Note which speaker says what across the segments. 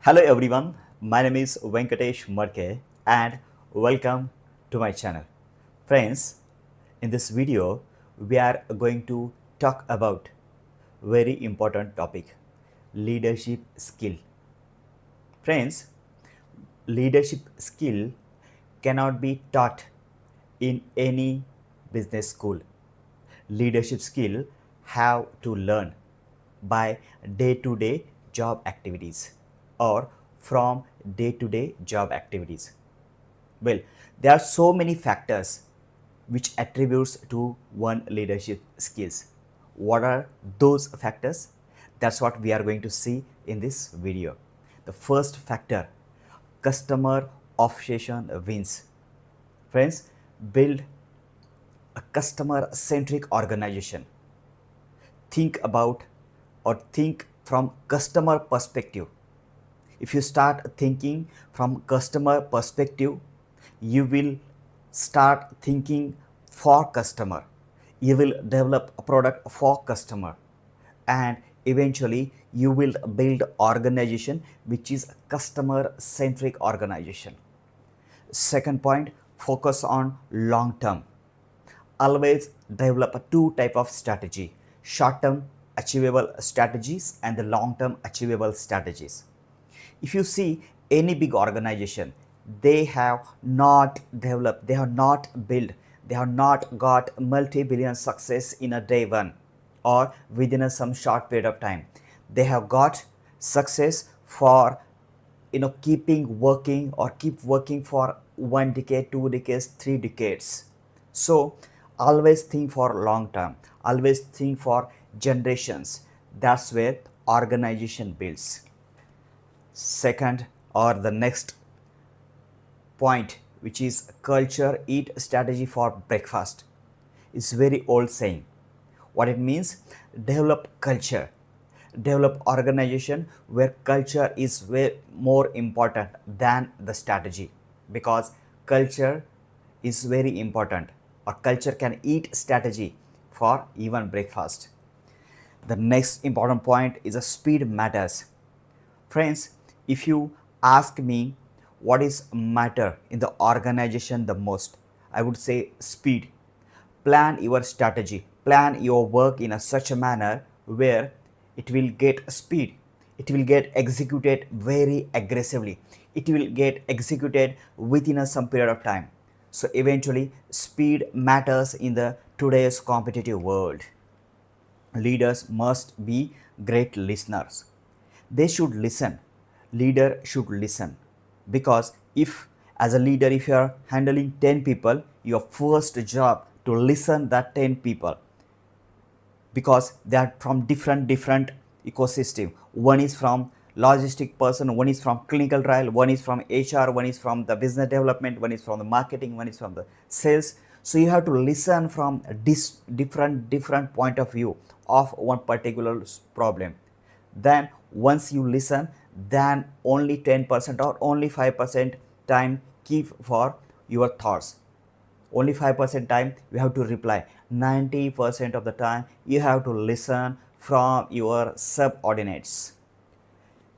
Speaker 1: Hello everyone, my name is Venkatesh Marke and welcome to my channel. Friends, in this video we are going to talk about very important topic, leadership skill. Friends, leadership skill cannot be taught in any business school. Leadership skill have to learn by day-to-day job activities or from day-to-day job activities. Well, there are so many factors which attributes to one leadership skills. What are those factors? That's what we are going to see in this video. The first factor, customer obsession wins. Friends, build a customer centric organization. Think about or think from customer perspective. If you start thinking from customer perspective, you will start thinking for customer. You will develop a product for customer, and eventually you will build organization which is customer centric organization. Second point, focus on long term. Always develop a two type of strategy, short term achievable strategies and the long term achievable strategies. If you see any big organization, they have not developed, they have not built, they have not got multi-billion success in a day one or within some short period of time. They have got success for keeping working or keep working for 1 decade, 2 decades, 3 decades. So always think for long term, always think for generations. That's where organization builds. Second, or the next point, which is culture eat strategy for breakfast, is very old saying. What it means, develop culture, develop organization where culture is way more important than the strategy, because culture is very important, or culture can eat strategy for even breakfast. The next important point is a speed matters. Friends, if you ask me what is matter in the organization the most, I would say speed. Plan your strategy, plan your work in a such a manner where it will get speed. It will get executed very aggressively. It will get executed within a some period of time. So eventually speed matters in the today's competitive world. Leaders must be great listeners. They should listen. Leader should listen, because if as a leader, if you are handling 10 people, your first job to listen that 10 people, because they are from different ecosystem. One is from logistic person, one is from clinical trial, one is from HR, one is from the business development, one is from the marketing, one is from the sales. So you have to listen from this different point of view of one particular problem. Then once you listen, then only 10% or only 5% time keep for your thoughts. Only 5% time you have to reply. 90% of the time you have to listen from your subordinates.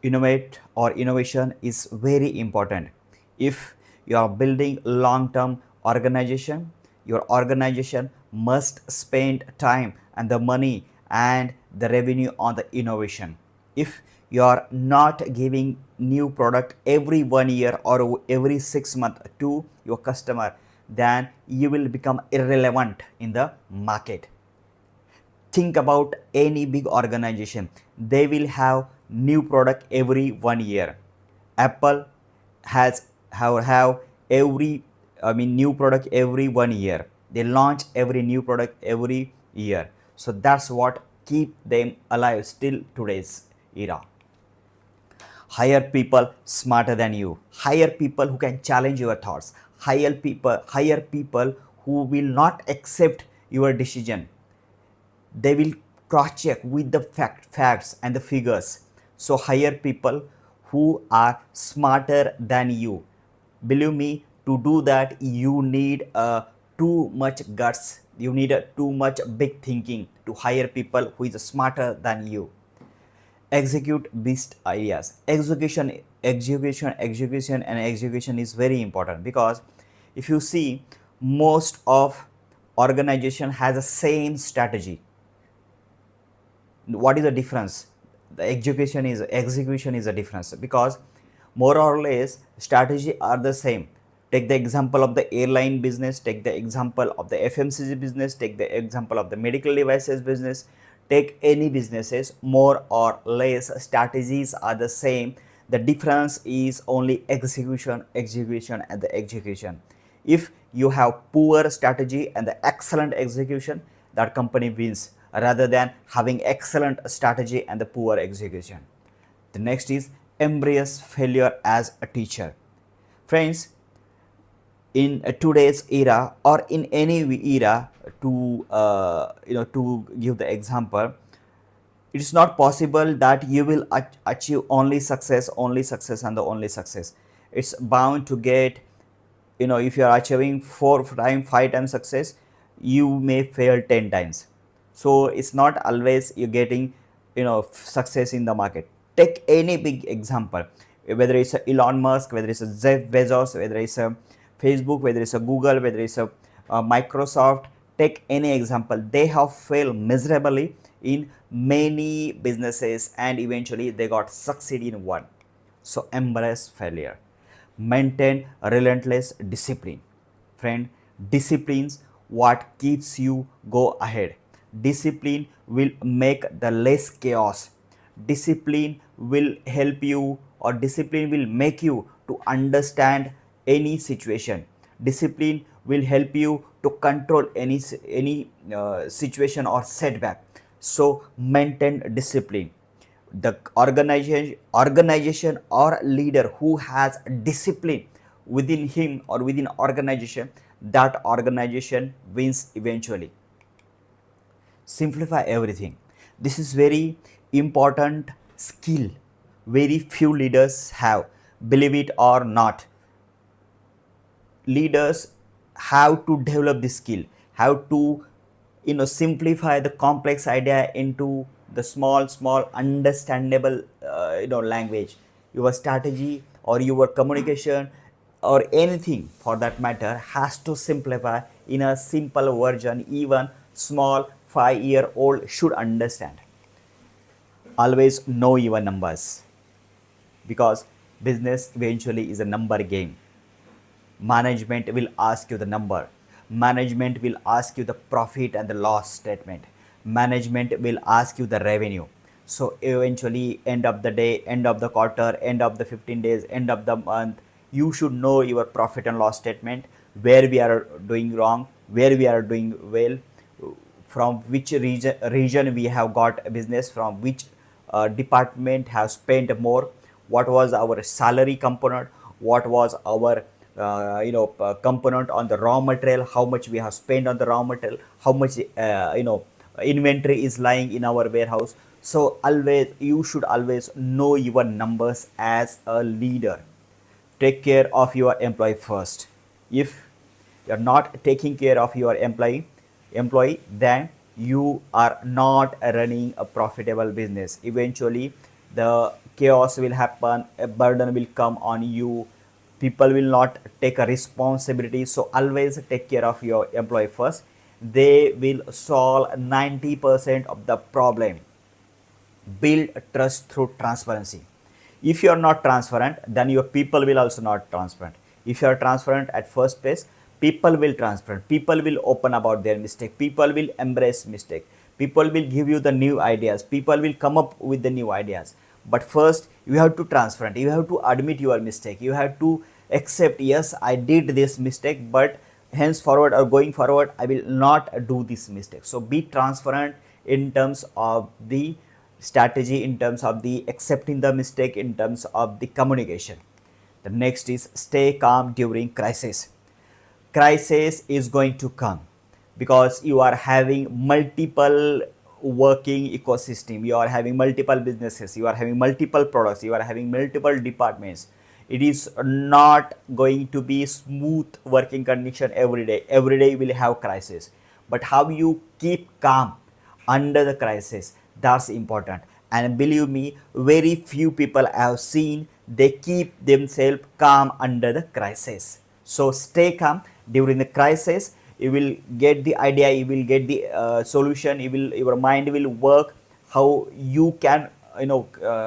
Speaker 1: Innovate or innovation is very important. If you are building long term organization, your organization must spend time and the money and the revenue on the innovation. If you are not giving new product every 1 year or every 6 months to your customer, then you will become irrelevant in the market. Think about any big organization, they will have new product every 1 year. Apple have every, I mean, new product every 1 year. They launch every new product every year. So that's what keep them alive still today's era. Hire people smarter than you, hire people who can challenge your thoughts, hire people who will not accept your decision. They will cross check with the facts and the figures. So hire people who are smarter than you. Believe me, to do that you need too much guts, you need too much big thinking to hire people who is smarter than you. Execute best ideas. Execution execution is very important, because if you see, most of organization has the same strategy. What is the difference? The execution is a difference, because more or less strategy are the same. Take the example of the airline business, take the example of the FMCG business, take the example of the medical devices business, take any businesses, more or less strategies are the same. The difference is only execution and the execution. If you have poor strategy and the excellent execution, that company wins, rather than having excellent strategy and the poor execution. The next is embrace failure as a teacher. Friends, in today's era or in any era, to give the example, it is not possible that you will achieve only success and the only success. It's bound to get, if you are achieving 4 times 5 times success, you may fail 10 times. So it's not always you getting, success in the market. Take any big example, whether it's a Elon Musk, whether it's a Jeff Bezos, whether it's a Facebook, whether it's a Google, whether it's a Microsoft. Take any example, they have failed miserably in many businesses, and eventually they got succeed in one. So embrace failure, maintain relentless discipline. Friend, disciplines what keeps you go ahead. Discipline will make the less chaos. Discipline will help you, or discipline will make you to understand any situation. Discipline will help you to control any situation or setback. So maintain discipline. The organization or leader who has discipline within him or within organization, that organization wins eventually. Simplify everything. This is very important skill, very few leaders have, believe it or not. Leaders have to develop this skill, have to, simplify the complex idea into the small understandable, language. Your strategy or your communication or anything for that matter has to simplify in a simple version, even small 5-year-old should understand. Always know your numbers, because business eventually is a number game. Management will ask you the number. Management will ask you the profit and the loss statement. Management will ask you the revenue. So eventually, end of the day, end of the quarter, end of the 15 days, end of the month, you should know your profit and loss statement, where we are doing wrong, where we are doing well, from which region we have got a business, from which department have spent more, what was our salary component, what was our component on the raw material, how much we have spent on the raw material, how much inventory is lying in our warehouse. So always, you should always know your numbers as a leader. Take care of your employee first. If you are not taking care of your employee, then you are not running a profitable business. Eventually the chaos will happen, a burden will come on you, people will not take a responsibility. So always take care of your employee first. They will solve 90% of the problem. Build trust through transparency. If you are not transparent, then your people will also not transparent. If you are transparent at first place, people will transparent, people will open about their mistake, people will embrace mistake, people will give you the new ideas, people will come up with the new ideas. But first you have to transparent, you have to admit your mistake, you have to accept, yes, I did this mistake, but henceforward or going forward I will not do this mistake. So be transparent in terms of the strategy, in terms of the accepting the mistake, in terms of the communication. The next is stay calm during crisis. Crisis is going to come because you are having multiple working ecosystem, you are having multiple businesses, you are having multiple products, you are having multiple departments. It is not going to be smooth working condition every day. Every day you will have crisis, but how you keep calm under the crisis, that's important. And believe me, very few people I have seen, they keep themselves calm under the crisis. So stay calm during the crisis. You will get the idea, you will get the solution, your mind will work how you can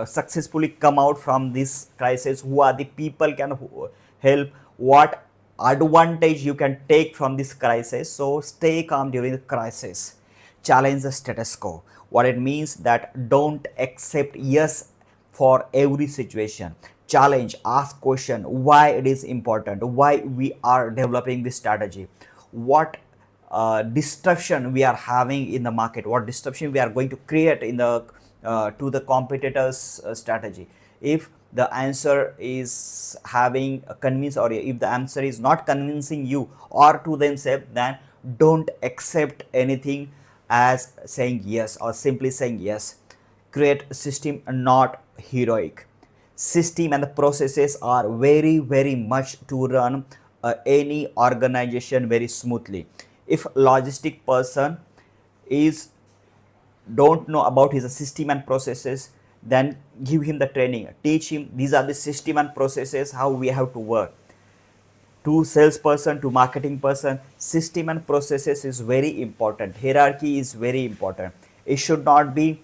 Speaker 1: successfully come out from this crisis. Who are the people can help, what advantage you can take from this crisis. So stay calm during the crisis. Challenge the status quo. What it means that don't accept yes for every situation. Challenge, ask question why it is important, why we are developing this strategy, what disruption we are having in the market, what disruption we are going to create in the to the competitors strategy. If the answer is having a convince, or if the answer is not convincing you or to themselves, then don't accept anything as saying yes or simply saying yes. Create a system, not heroic. System and the processes are very much to run any organization very smoothly. If logistic person is don't know about his system and processes, then give him the training, teach him these are the system and processes how we have to work. To salesperson, to marketing person, system and processes is very important, hierarchy is very important. It should not be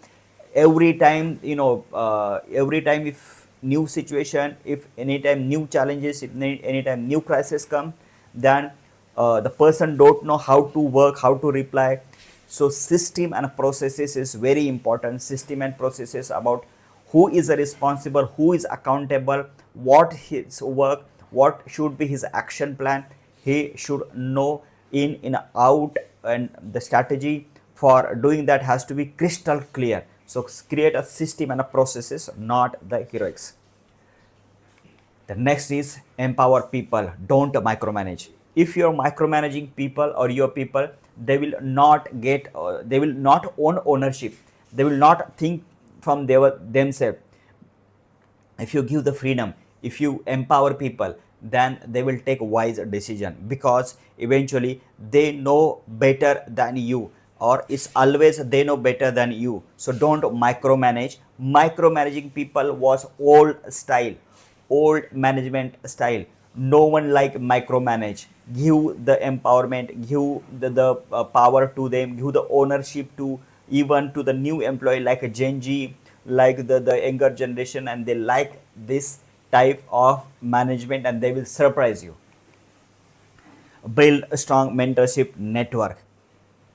Speaker 1: every time, every time if new situation, if anytime new challenges, if anytime new crisis come, then the person don't know how to work, how to reply. So system and processes is very important. System and processes about who is responsible, who is accountable, what his work, what should be his action plan. He should know in out, and the strategy for doing that has to be crystal clear. So create a system and a processes, not the heroics. The next is empower people, don't micromanage. If you're micromanaging people or your people, they will not get, they will not own ownership. They will not think from themselves. If you give the freedom, if you empower people, then they will take wise decision, because eventually they know better than you, or it's always they know better than you. So don't micromanage. Micromanaging people was old style, old management style. No one like micromanage. Give the empowerment, give the power to them, give the ownership to even to the new employee like a Gen Z, like the younger generation, and they like this type of management and they will surprise you. Build a strong mentorship network.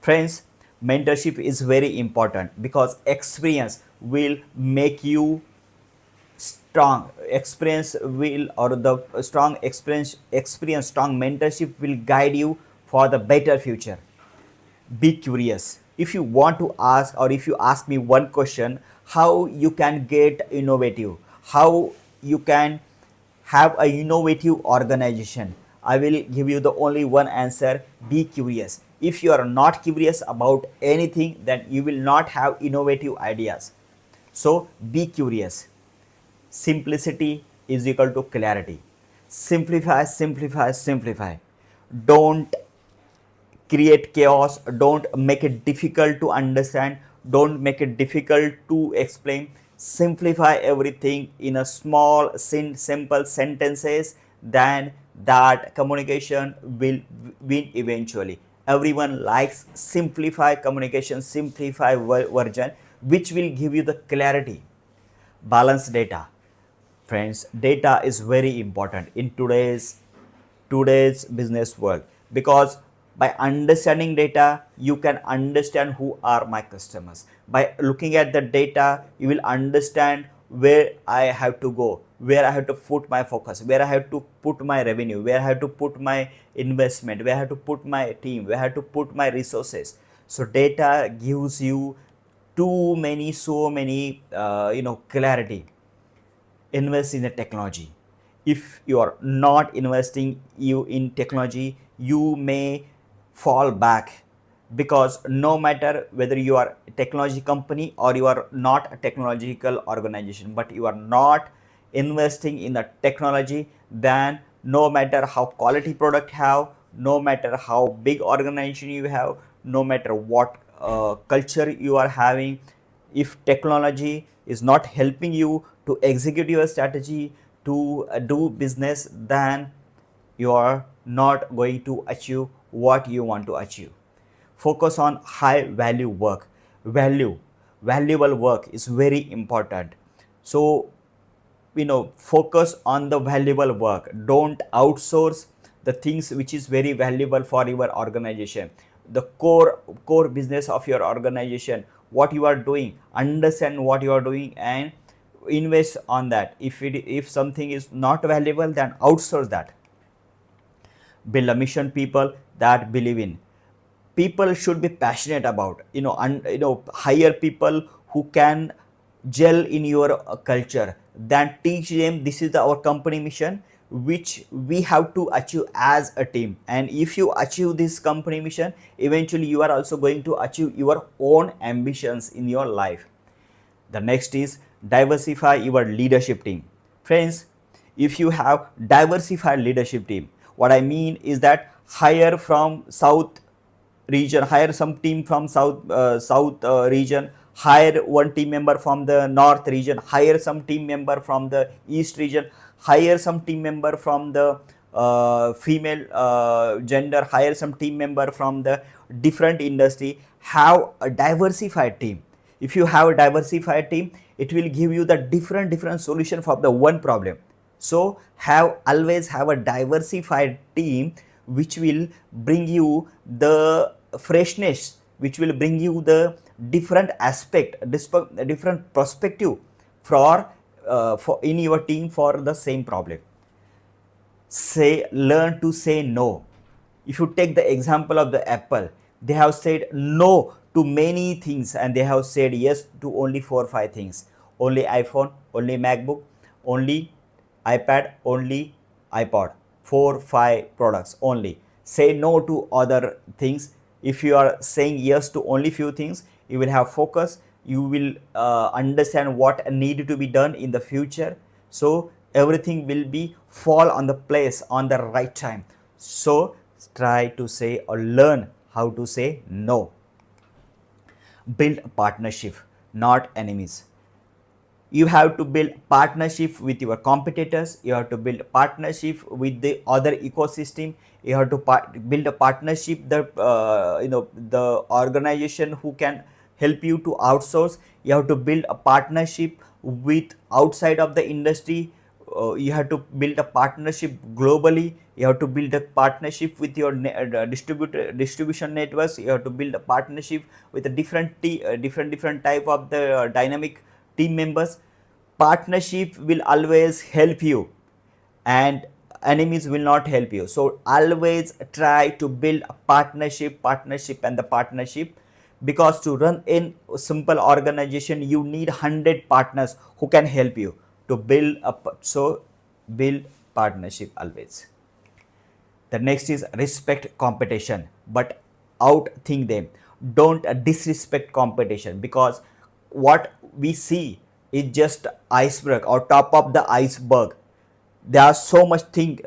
Speaker 1: Friends, mentorship is very important because experience will make you strong. Experience will, or the strong experience, strong mentorship will guide you for the better future. Be curious. If you want to ask, or if you ask me one question, how you can get innovative, how you can have a innovative organization, I will give you the only one answer: be curious. If you are not curious about anything, then you will not have innovative ideas. So be curious. Simplicity is equal to clarity. Simplify, simplify, simplify. Don't create chaos, don't make it difficult to understand, don't make it difficult to explain. Simplify everything in a small simple sentences, then that communication will win eventually. Everyone likes simplify communication, simplify version, which will give you the clarity. Balance data. Friends, data is very important in today's business world, because by understanding data you can understand who are my customers. By looking at the data, you will understand where I have to go, where I have to put my focus, where I have to put my revenue, where I have to put my investment, where I have to put my team, where I have to put my resources. So data gives you too many, so many clarity. Invest in the technology. If you are not investing you in technology, you may fall back, because no matter whether you are a technology company or you are not a technological organization, but you are not investing in the technology, then no matter how quality product have, no matter how big organization you have, no matter what culture you are having, if technology is not helping you to execute your strategy, to do business, then you are not going to achieve what you want to achieve. Focus on high value work. Valuable work is very important. So focus on the valuable work. Don't outsource the things which is very valuable for your organization. The core business of your organization, what you are doing, understand what you are doing and invest on that. If something is not valuable, then outsource that. Build a mission people that believe in. People should be passionate about, and hire people who can gel in your culture, then teach them this is our company mission which we have to achieve as a team. And if you achieve this company mission, eventually you are also going to achieve your own ambitions in your life. The next is diversify your leadership team. Friends, if you have diversified leadership team, what I mean is that hire from south region, hire some team from south region, hire one team member from the north region, hire some team member from the east region, hire some team member from the female gender, hire some team member from the different industry. Have a diversified team. If you have a diversified team, it will give you the different solution for the one problem. So always have a diversified team which will bring you the freshness, which will bring you the different aspect, different perspective for in your team for the same problem. Learn to say no. If you take the example of the Apple, they have said no to many things and they have said yes to only 4 or 5 things. Only iPhone, only MacBook, only iPad, only iPod. 4 5 products only. Say no to other things. If you are saying yes to only few things, you will have focus, you will understand what need to be done in the future. So everything will be fall on the place on the right time. So try to say or learn how to say no. Build partnership, not enemies. You have to build partnership with your competitors, you have to build partnership with the other ecosystem, you have to build a partnership that the organization who can help you to outsource. You have to build a partnership with outside of the industry. You have to build a partnership globally. You have to build a partnership with your distribution networks. You have to build a partnership with a different type of the dynamic team members. Partnership will always help you and enemies will not help you. So always try to build a partnership and the partnership, because to run in simple organization you need 100 partners who can help you to build up. So build partnership always. The next is respect competition but outthink them. Don't disrespect competition, because what we see is just iceberg or top of the iceberg. There are so much thing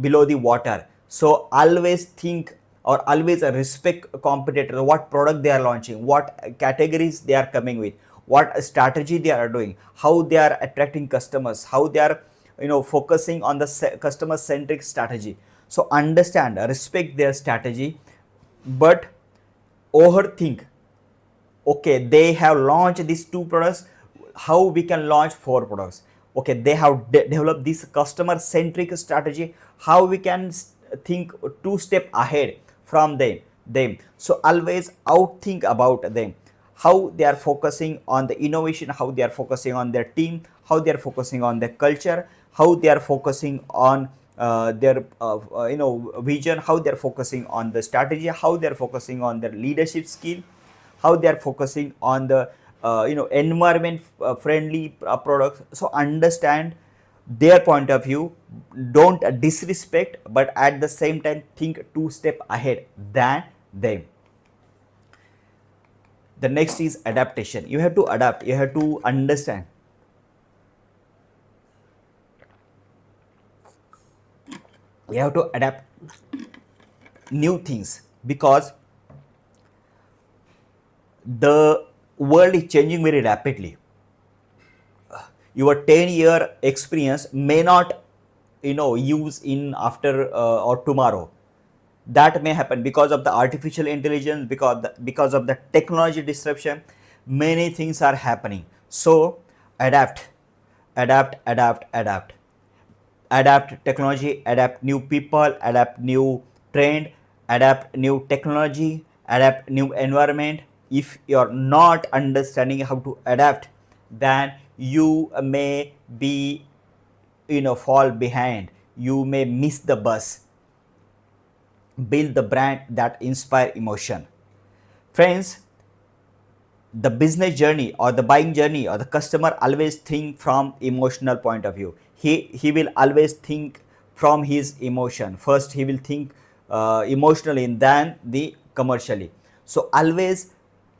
Speaker 1: below the water. So always think or always respect competitor, what product they are launching, what categories they are coming with, what strategy they are doing, how they are attracting customers, how they are focusing on the customer centric strategy. So understand, respect their strategy, but overthink. Okay, they have launched these 2 products, how we can launch 4 products. Okay, they have developed this customer centric strategy, how we can think 2 step ahead from them. So always outthink about them, how they are focusing on the innovation, how they are focusing on their team, how they are focusing on their culture, how they are focusing on their vision, how they are focusing on the strategy, how they are focusing on their leadership skill, how they are focusing on the environment friendly products. So understand their point of view, don't disrespect, but at the same time think 2 step ahead than them. The next is adaptation. You have to adapt, you have to understand. You have to adapt new things, because the world is changing very rapidly. your 10-year experience may not use in after or tomorrow. That may happen because of the artificial intelligence, because of the technology disruption. Many things are happening. So adapt, adapt. Adapt technology, adapt new people, adapt new trend, adapt new technology, adapt new environment. If you're not understanding how to adapt, then you may be fall behind, you may miss the bus. Build the brand that inspire emotion. Friends, the business journey or the buying journey or the customer always think from emotional point of view. He will always think from his emotion first. He will think emotionally and then the commercially. So always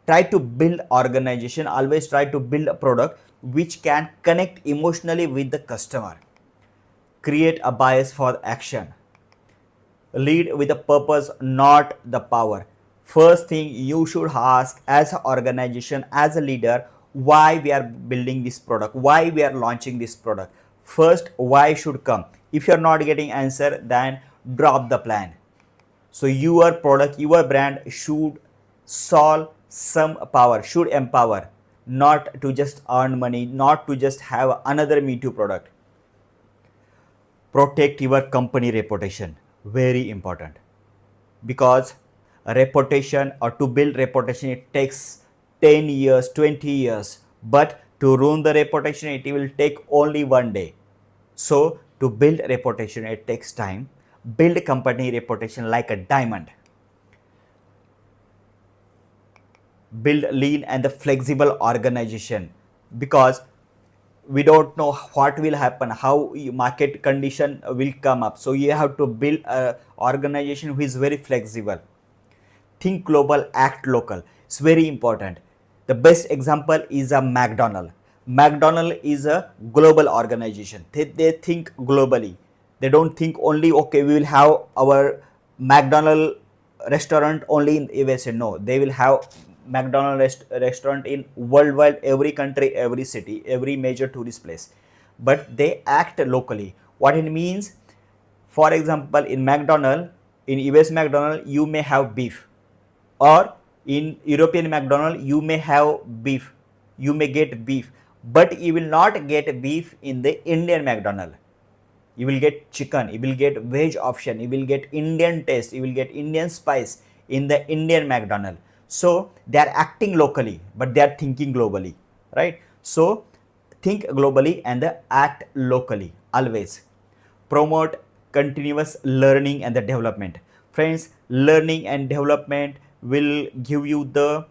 Speaker 1: try to build organization, always try to build a product which can connect emotionally with the customer. Create a bias for action. Lead with a purpose, not the power. First thing you should ask as an organization, as a leader, why we are building this product, why we are launching this product. First, why should come. If you are not getting answer, then drop the plan. So your product, your brand should solve some power, should empower, not to just earn money, not to just have another me too product. Protect your company reputation, very important, because a reputation or to build reputation it takes 10 years, 20 years, but to ruin the reputation it will take only one day. So to build reputation it takes time. Build company reputation like a diamond. Build lean and the flexible organization, because we don't know what will happen, how market condition will come up. So you have to build a organization who is very flexible. Think global, act local. It's very important. The best example is a McDonald. McDonald is a global organization. They think globally. They don't think only, okay, we will have our McDonald restaurant only in USA. No, they will have McDonald restaurant in worldwide, every country, every city, every major tourist place. But they act locally. What it means, for example, in McDonald, in US McDonald, you may have beef, or in European McDonald you may have beef, you may get beef, but you will not get beef in the Indian McDonald. You will get chicken, you will get veg option, you will get Indian taste, you will get Indian spice in the Indian McDonald. So they are acting locally, but they are thinking globally, right? So think globally and act locally always. Promote continuous learning and the development. Friends, learning and development will give you the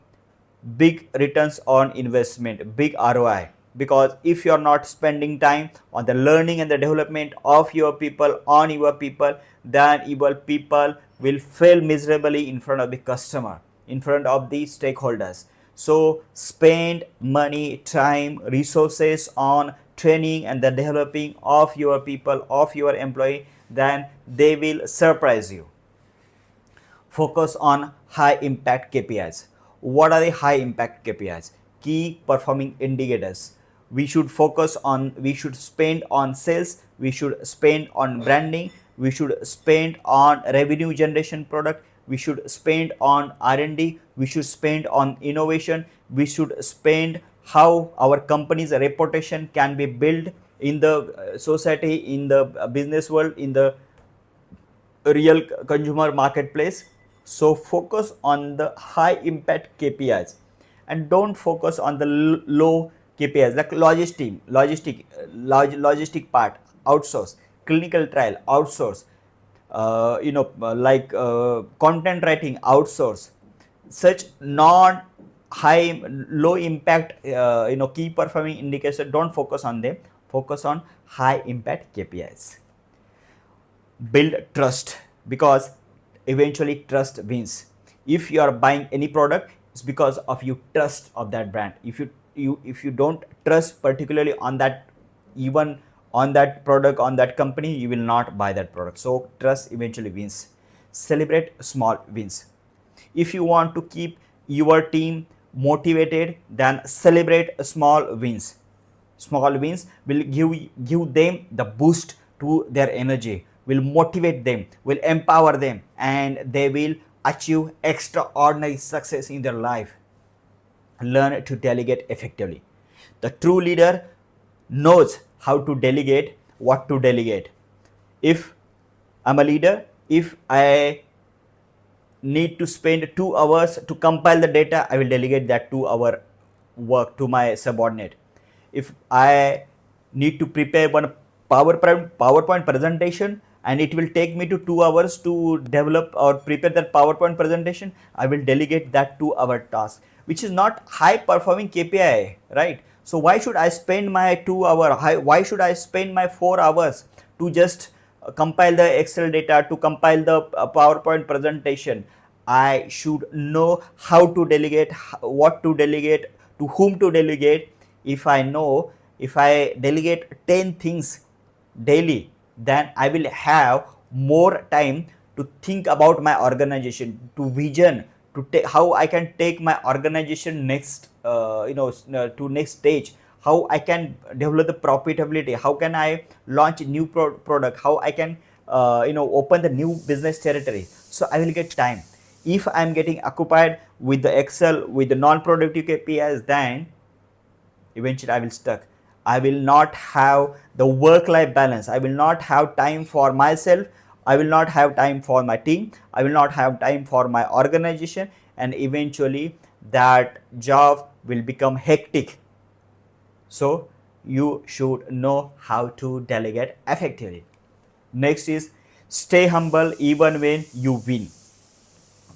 Speaker 1: big returns on investment, big ROI. Because if you are not spending time on the learning and the development of your people, on your people, then your people will fail miserably in front of the customer, in front of the stakeholders. So spend money, time, resources on training and the developing of your people, of your employee, then they will surprise you. Focus on high impact KPIs. What are the high impact KPIs? Key performing indicators. We should focus on, we should spend on sales, we should spend on branding, we should spend on revenue generation product, we should spend on R&D, we should spend on innovation, we should spend how our company's reputation can be built in the society, in the business world, in the real consumer marketplace. So focus on the high impact KPIs and don't focus on the low KPIs like logistic part, outsource, clinical trial, outsource, content writing, outsource. Such non high, low impact, key performing indicators, don't focus on them. Focus on high impact KPIs. Build trust, because eventually trust wins. If you are buying any product, it's because of you trust of that brand. If you don't trust particularly on that, even on that product, on that company, you will not buy that product. So trust eventually wins. Celebrate small wins. If you want to keep your team motivated, then celebrate small wins. Small wins will give them the boost to their energy, will motivate them, will empower them, and they will achieve extraordinary success in their life. Learn to delegate effectively. The true leader knows how to delegate, what to delegate. If I'm a leader, if I need to spend 2 hours to compile the data, I will delegate that 2 hour work to my subordinate. If I need to prepare one PowerPoint presentation and it will take me to 2 hours to develop or prepare that PowerPoint presentation, I will delegate that 2 hour task, which is not high performing KPI, right? So why should I spend my 2 hour, why should I spend my 4 hours to just compile the Excel data, to compile the PowerPoint presentation? I should know how to delegate, what to delegate, to whom to delegate. If I know, if I delegate 10 things daily, then I will have more time to think about my organization, to vision, to take how I can take my organization next, to next stage, how I can develop the profitability, how can I launch a new product, how I can open the new business territory. So I will get time. If I am getting occupied with the Excel, with the non-productive KPIs, then eventually I will stuck. I will not have the work-life balance. I will not have time for myself. I will not have time for my team. I will not have time for my organization, and eventually that job will become hectic. So you should know how to delegate effectively. Next is stay humble even when you win.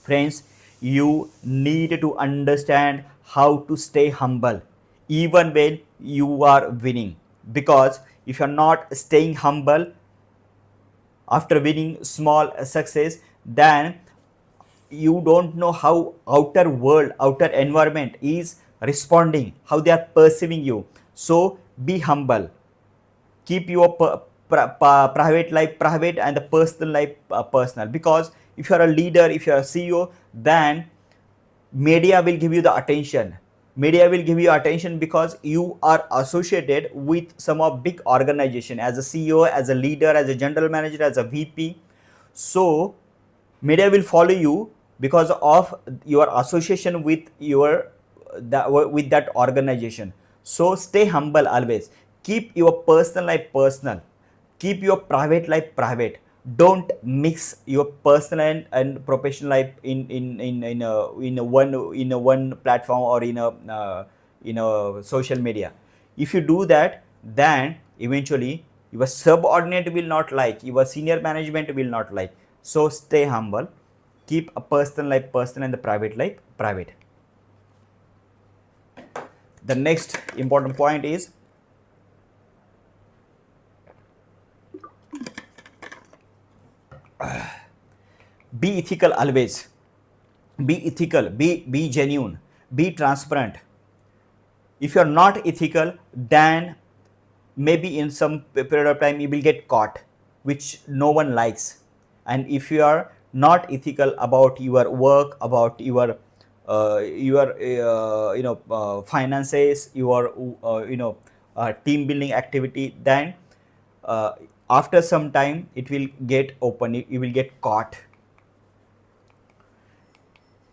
Speaker 1: Friends, you need to understand how to stay humble even when you are winning, because if you're not staying humble after winning small success, then you don't know how outer world, outer environment is responding, how they are perceiving you. So be humble, keep your private life private and the personal life personal, because if you are a leader, if you are a CEO, then media will give you the attention. Media will give you attention because you are associated with some of big organization as a CEO, as a leader, as a general manager, as a VP. So media will follow you because of your association with with that organization. So stay humble always. Keep your personal life personal, keep your private life private. Don't mix your personal and professional life in a one platform or in a social media. If you do that, then eventually your subordinate will not like, your senior management will not like. So stay humble, keep a personal life personal and the private life private. The next important point is be ethical always. Be ethical, be genuine, be transparent. If you are not ethical, then maybe in some period of time you will get caught, which no one likes. And if you are not ethical about your work, about your finances, your team building activity, then uh, after some time it will get open, you will get caught.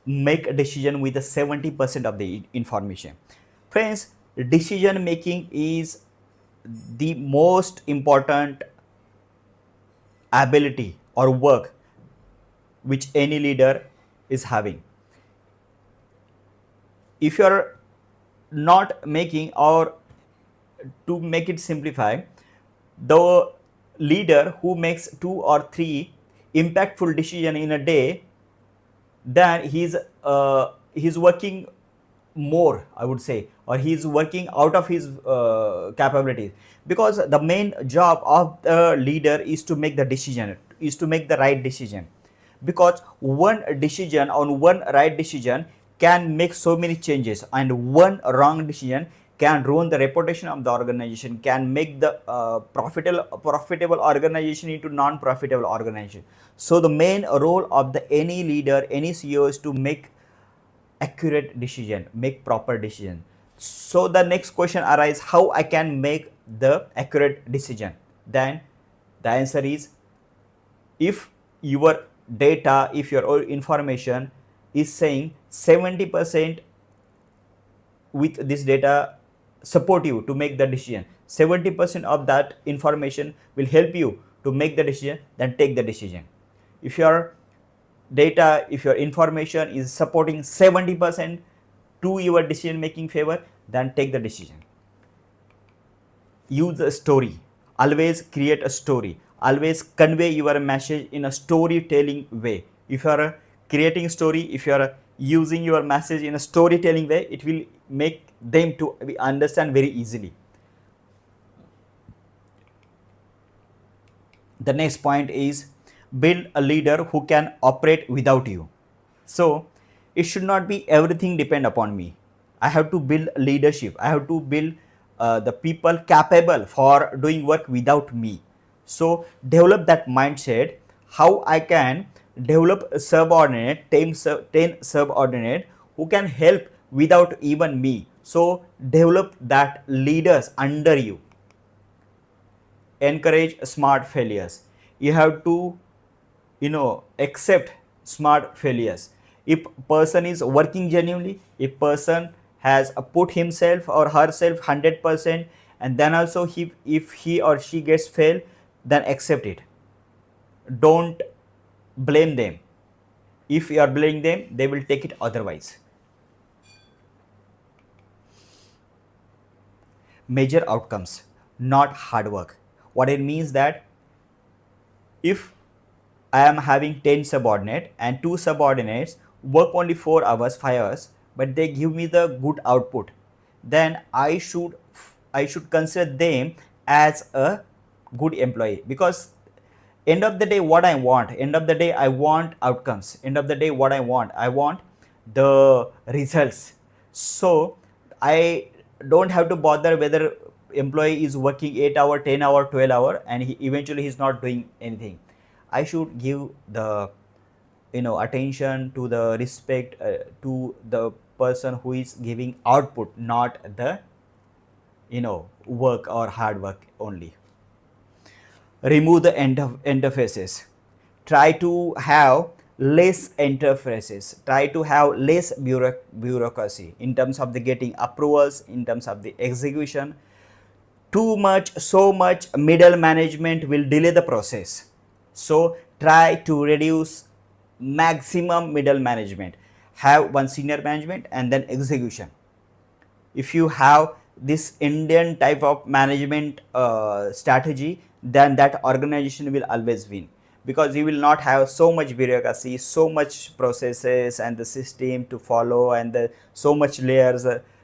Speaker 1: Make a decision with the 70% of the information. Friends, decision making is the most important ability or work which any leader is having. If you are not making, or to make it simplify, the leader who makes 2 or 3 impactful decision in a day, then he's working more, I would say, or he's working out of his capabilities, because the main job of the leader is to make the decision, is to make the right decision, because one decision on one right decision can make so many changes, and one wrong decision can ruin the reputation of the organization, can make the profitable organization into non-profitable organization. So the main role of the any leader, any CEO, is to make accurate decision, make proper decision. So the next question arises, how I can make the accurate decision? Then the answer is, if your data, if your information is saying 70% with this data support you to make the decision, 70% of that information will help you to make the decision, then take the decision. If your data, if your information is supporting 70% to your decision making favor, then take the decision. Use a story, always create a story, always convey your message in a storytelling way. If you are creating story, if you are using your message in a storytelling way, it will make them to understand very easily. The next point is, build a leader who can operate without you. So it should not be everything depend upon me. I have to build leadership. I have to build the people capable for doing work without me. So develop that mindset. How I can develop a subordinate, 10 subordinate who can help without even me. So develop that leaders under you. Encourage smart failures. You have to accept smart failures. If person is working genuinely, if person has put himself or herself 100%, and then also if he or she gets failed, then accept it. Don't blame them. If you are blaming them, they will take it otherwise. Measure outcomes, not hard work. What it means that, if I am having 10 subordinate and 2 subordinates work only 4 hours, 5 hours, but they give me the good output, then I should consider them as a good employee. Because end of the day, what I want, end of the day I want outcomes, end of the day what I want the results. So I don't have to bother whether employee is working 8 hour, 10 hour, 12 hour, and eventually he's not doing anything. I should give the attention to the respect to the person who is giving output, not the work or hard work only. Remove the interfaces. Try to have less interfaces. Try to have less bureaucracy in terms of the getting approvals, in terms of the execution. Too much, so much middle management will delay the process. So try to reduce maximum middle management. Have one senior management and then execution. If you have this Indian type of management strategy, then that organization will always win, because you will not have so much bureaucracy, so much processes and the system to follow, and so much layer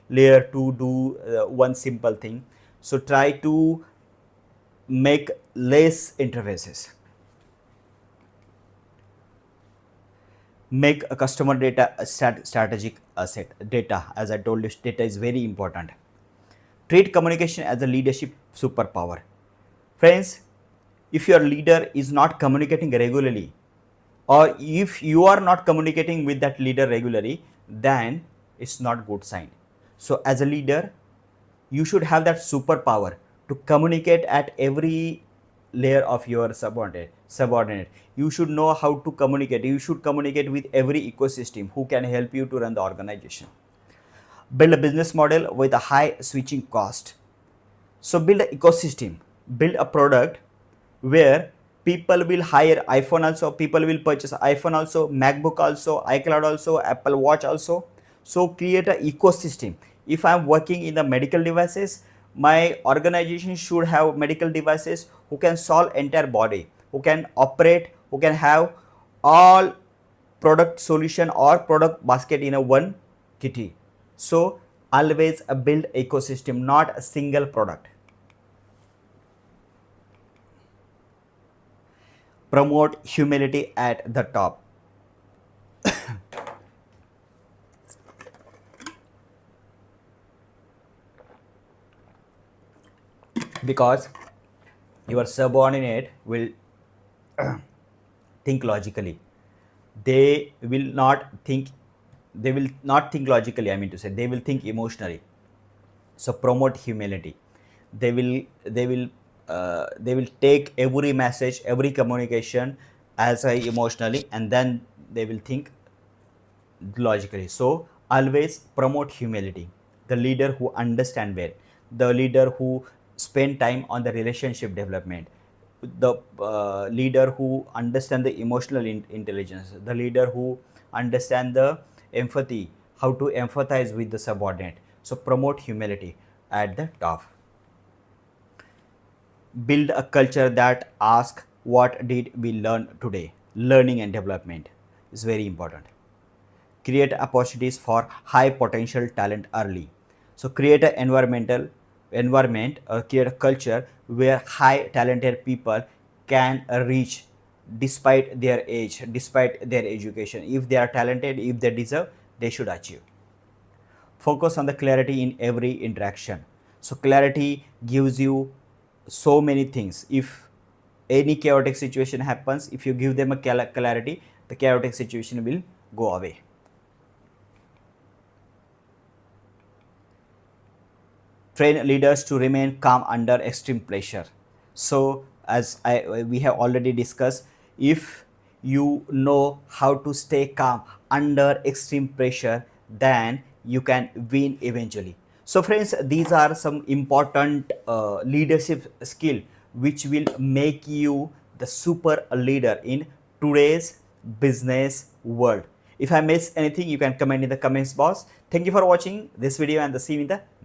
Speaker 1: to do one simple thing. So try to make less interfaces. Make a customer data a strategic asset. Data, as I told you, data is very important. Treat communication as a leadership superpower. Friends, if your leader is not communicating regularly, or if you are not communicating with that leader regularly, then it's not good sign. So as a leader, you should have that superpower to communicate at every layer of your subordinate. You should know how to communicate. You should communicate with every ecosystem who can help you to run the organization. Build a business model with a high switching cost. So build an ecosystem, build a product where people will hire iPhone also, people will purchase iPhone also, MacBook also, iCloud also, Apple Watch also. So create an ecosystem. If I'm working in the medical devices, my organization should have medical devices who can solve entire body, who can operate, who can have all product solution or product basket in a one kitty. So always build ecosystem, not a single product. Promote humility at the top. Because your subordinate will think logically. They will not think logically, I mean to say, they will think emotionally. So promote humility. They will take every message, every communication as a emotionally, and then they will think logically. So always promote humility. The leader who understand well, the leader who spend time on the relationship development, the leader who understand the emotional intelligence, the leader who understand the empathy, how to empathize with the subordinate. So promote humility at the top. Build a culture that asks, what did we learn today? Learning and development is very important. Create opportunities for high potential talent early. So create an environment or create a culture where high talented people can reach despite their age, despite their education. If they are talented, if they deserve, they should achieve. Focus on the clarity in every interaction. So clarity gives you so many things. If any chaotic situation happens, if you give them a clarity, the chaotic situation will go away. Train leaders to remain calm under extreme pressure. So as we have already discussed, if you know how to stay calm under extreme pressure, then you can win eventually. So friends, these are some important leadership skill which will make you the super leader in today's business world. If I miss anything, you can comment in the comments box. Thank you for watching this video and see you in the